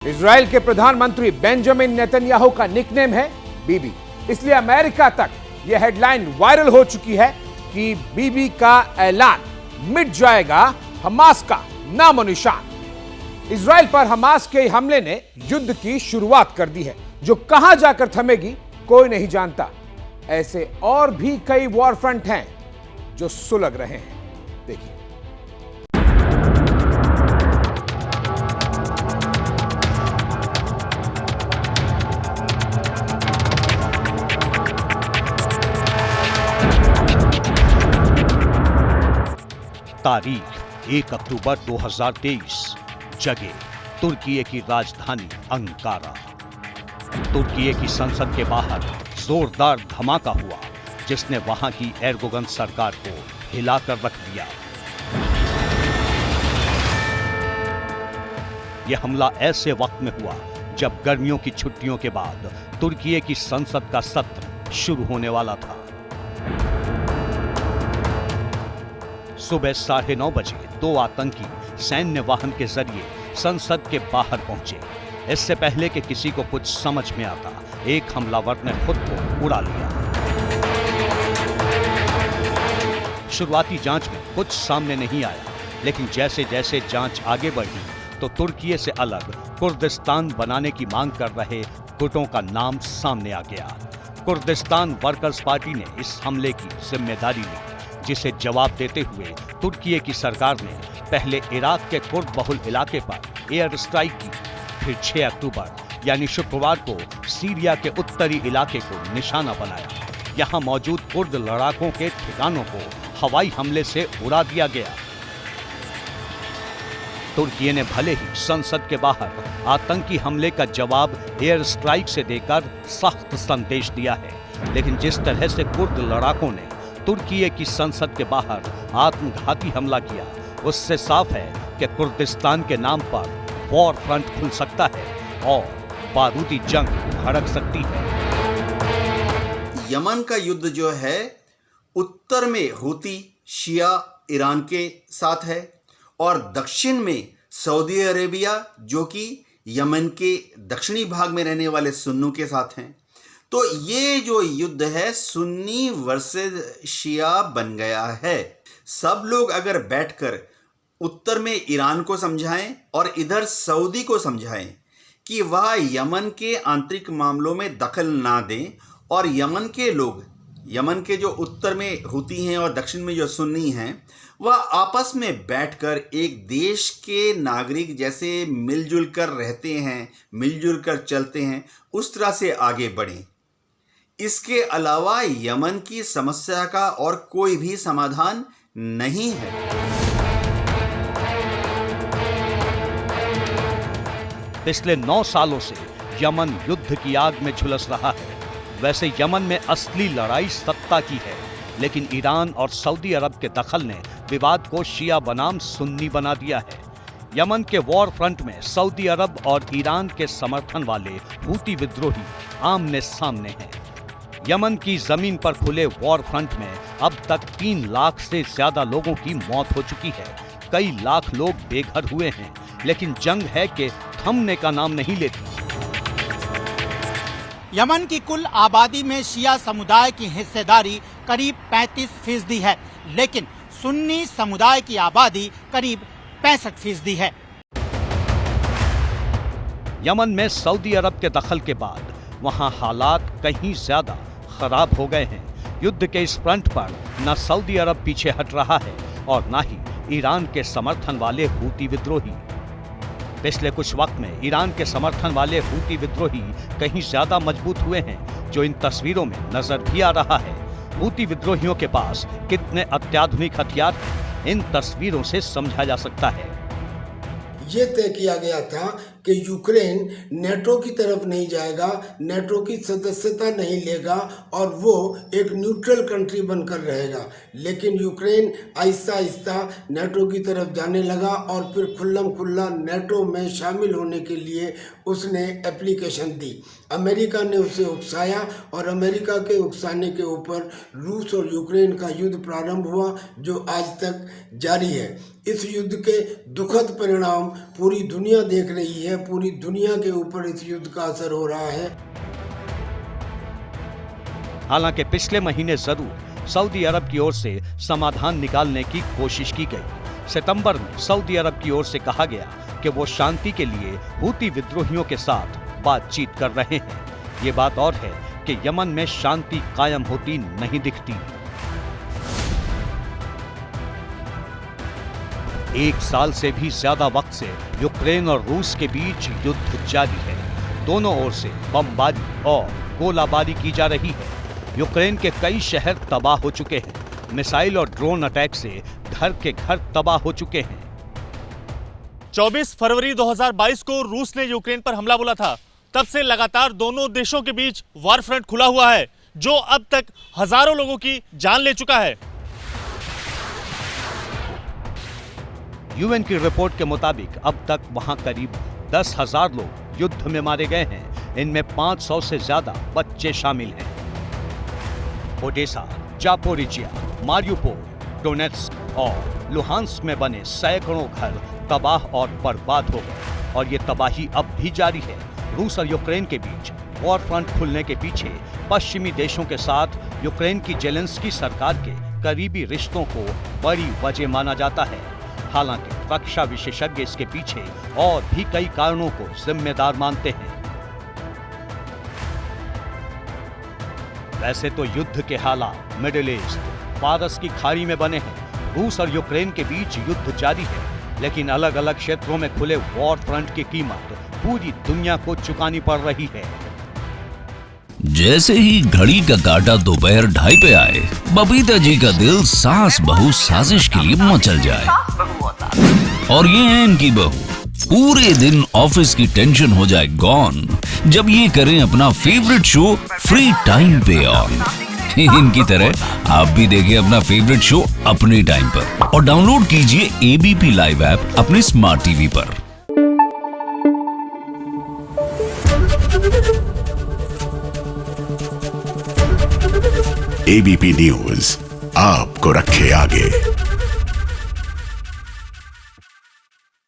Israel के प्रधानमंत्री Benjamin Netanyahu का निकनेम है बीबी, इसलिए अमेरिका तक यह हेडलाइन वायरल हो चुकी है कि बीबी का ऐलान, मिट जाएगा हमास का नामो निशान। इजराइल पर हमास के हमले ने युद्ध की शुरुआत कर दी है, जो कहां जाकर थमेगी कोई नहीं जानता। ऐसे और भी कई वॉर फ्रंट हैं जो सुलग रहे हैं। देखिए, तारीख 1 अक्टूबर 2023, जगह तुर्की की राजधानी अंकारा। तुर्की की संसद के बाहर जोरदार धमाका हुआ, जिसने वहां की एर्दोगन सरकार को हिलाकर रख दिया। यह हमला ऐसे वक्त में हुआ जब गर्मियों की छुट्टियों के बाद तुर्की की संसद का सत्र शुरू होने वाला था। सुबह 9:30 बजे 2 आतंकी सैन्य वाहन के जरिए संसद के बाहर पहुंचे। इससे पहले कि किसी को कुछ समझ में आता, एक हमलावर ने खुद को उड़ा लिया। शुरुआती जांच में कुछ सामने नहीं आया, लेकिन जैसे जैसे जांच आगे बढ़ी तो तुर्की से अलग कुर्दिस्तान बनाने की मांग कर रहे गुटों का नाम सामने आ गया। कुर्दिस्तान वर्कर्स पार्टी ने इस हमले की जिम्मेदारी ली, जिसे जवाब देते हुए तुर्की की सरकार ने पहले इराक के कुर्द बहुल इलाके पर एयर स्ट्राइक की, फिर 6 अक्टूबर यानी शुक्रवार को सीरिया के उत्तरी इलाके को निशाना बनाया। यहां मौजूद कुर्द लड़ाकों के ठिकानों को हवाई हमले से उड़ा दिया गया। तुर्की ने भले ही संसद के बाहर आतंकी हमले का जवाब एयर स्ट्राइक से देकर सख्त संदेश दिया है, लेकिन जिस तरह से कुर्द लड़ाकों ने तुर्की की संसद के बाहर आत्मघाती हमला किया, उससे साफ है कि कुर्दिस्तान के नाम पर वॉर फ्रंट खुल सकता है और बारूदी जंग भड़क सकती है। यमन का युद्ध जो है उत्तर में हूती शिया ईरान के साथ है और दक्षिण में सऊदी अरेबिया जो कि यमन के दक्षिणी भाग में रहने वाले सुन्नू के साथ हैं। तो ये जो युद्ध है सुन्नी वर्सेस शिया बन गया है। सब लोग अगर बैठकर उत्तर में ईरान को समझाएं और इधर सऊदी को समझाएं कि वह यमन के आंतरिक मामलों में दखल ना दें और यमन के लोग, यमन के जो उत्तर में हूती हैं और दक्षिण में जो सुन्नी हैं, वह आपस में बैठकर एक देश के नागरिक जैसे मिलजुल कर रहते हैं, मिलजुल कर चलते हैं, उस तरह से आगे बढ़ें। इसके अलावा यमन की समस्या का और कोई भी समाधान नहीं है। पिछले 9 सालों से यमन युद्ध की आग में झुलस रहा है। वैसे यमन में असली लड़ाई सत्ता की है, लेकिन ईरान और सऊदी अरब के दखल ने विवाद को शिया बनाम सुन्नी बना दिया है। यमन के वॉर फ्रंट में सऊदी अरब और ईरान के समर्थन वाले हूती विद्रोही आमने सामने हैं। यमन की जमीन पर खुले वॉर फ्रंट में अब तक 3 लाख से ज्यादा लोगों की मौत हो चुकी है। कई लाख लोग बेघर हुए हैं, लेकिन जंग है कि थमने का नाम नहीं लेती। यमन की कुल आबादी में शिया समुदाय की हिस्सेदारी करीब 35% है, लेकिन सुन्नी समुदाय की आबादी करीब 65% है। यमन में सऊदी अरब के दखल के बाद वहां हालात कहीं ज्यादा खराब हो गए हैं। युद्ध के इस फ्रंट पर न सऊदी अरब पीछे हट रहा है और न ही ईरान के समर्थन वाले हूती विद्रोही। पिछले कुछ वक्त में ईरान के समर्थन वाले हूती विद्रोही कहीं ज्यादा मजबूत हुए हैं, जो इन तस्वीरों में नजर भी आ रहा है। हूती विद्रोहियों के पास कितने अत्याधुनिक हथियार हैं, इन तस्वीरों से समझा जा सकता है। ये तय किया गया था कि यूक्रेन नेटो की तरफ नहीं जाएगा, नेटो की सदस्यता नहीं लेगा और वो एक न्यूट्रल कंट्री बनकर रहेगा। लेकिन यूक्रेन आहिस्ता आहिस्ता नेटो की तरफ जाने लगा और फिर खुल्लम खुल्ला नेटो में शामिल होने के लिए उसने एप्लीकेशन दी। अमेरिका ने उसे उकसाया और अमेरिका के उकसाने के ऊपर रूस और यूक्रेन का युद्ध प्रारंभ हुआ, जो आज तक जारी है। इस युद्ध के दुखद परिणाम पूरी दुनिया देख रही है, पूरी दुनिया के ऊपर इस युद्ध का असर हो रहा है। हालांकि पिछले महीने जरूर सऊदी अरब की ओर से समाधान निकालने की कोशिश की गई। सितंबर में सऊदी अरब की ओर से कहा गया कि वो शांति के लिए हूती विद्रोहियों के साथ बातचीत कर रहे हैं। ये बात और है कि यमन में शांति कायम होती नहीं दिखती। एक साल से भी ज्यादा वक्त से यूक्रेन और रूस के बीच युद्ध जारी है। दोनों ओर से बमबारी और गोलाबारी की जा रही है। यूक्रेन के कई शहर तबाह हो चुके हैं। मिसाइल और ड्रोन अटैक से घर के घर तबाह हो चुके हैं। 24 फरवरी 2022 को रूस ने यूक्रेन पर हमला बोला था। तब से लगातार दोनों देशों के बीच वॉर फ्रंट खुला हुआ है, जो अब तक हजारों लोगों की जान ले चुका है। यूएन की रिपोर्ट के मुताबिक अब तक वहां करीब 10,000 लोग युद्ध में मारे गए हैं। इनमें 500 से ज्यादा बच्चे शामिल हैं। ओडेसा, जापोरिजिया, मारियुपोल, डोनेट्स्क और लुहांस्क में बने सैकड़ों घर तबाह और बर्बाद हो गए और ये तबाही अब भी जारी है। रूस और यूक्रेन के बीच वॉर फ्रंट खुलने के पीछे पश्चिमी देशों के साथ यूक्रेन की जेलेंस्की सरकार के करीबी रिश्तों को बड़ी वजह माना जाता है। हालांकि रक्षा विशेषज्ञ इसके पीछे और भी कई कारणों को जिम्मेदार मानते हैं। वैसे तो युद्ध के हालात मिडिल ईस्ट, फारस की खाड़ी में बने हैं। रूस और यूक्रेन के बीच युद्ध जारी है, लेकिन अलग अलग क्षेत्रों में खुले वॉर फ्रंट की कीमत पूरी दुनिया को चुकानी पड़ रही है। जैसे ही घड़ी का काटा दोपहर 2:30 पे आए, बबीता जी का दिल सास बहू साजिश के लिए मचल जाए। और ये है इनकी बहू, पूरे दिन ऑफिस की टेंशन हो जाए गॉन जब ये करें अपना फेवरेट शो फ्री टाइम पे ऑन। इनकी तरह आप भी देखिए अपना फेवरेट शो अपने टाइम पर और डाउनलोड कीजिए एबीपी लाइव ऐप अपने स्मार्ट टीवी पर। एबीपी न्यूज आपको रखे आगे।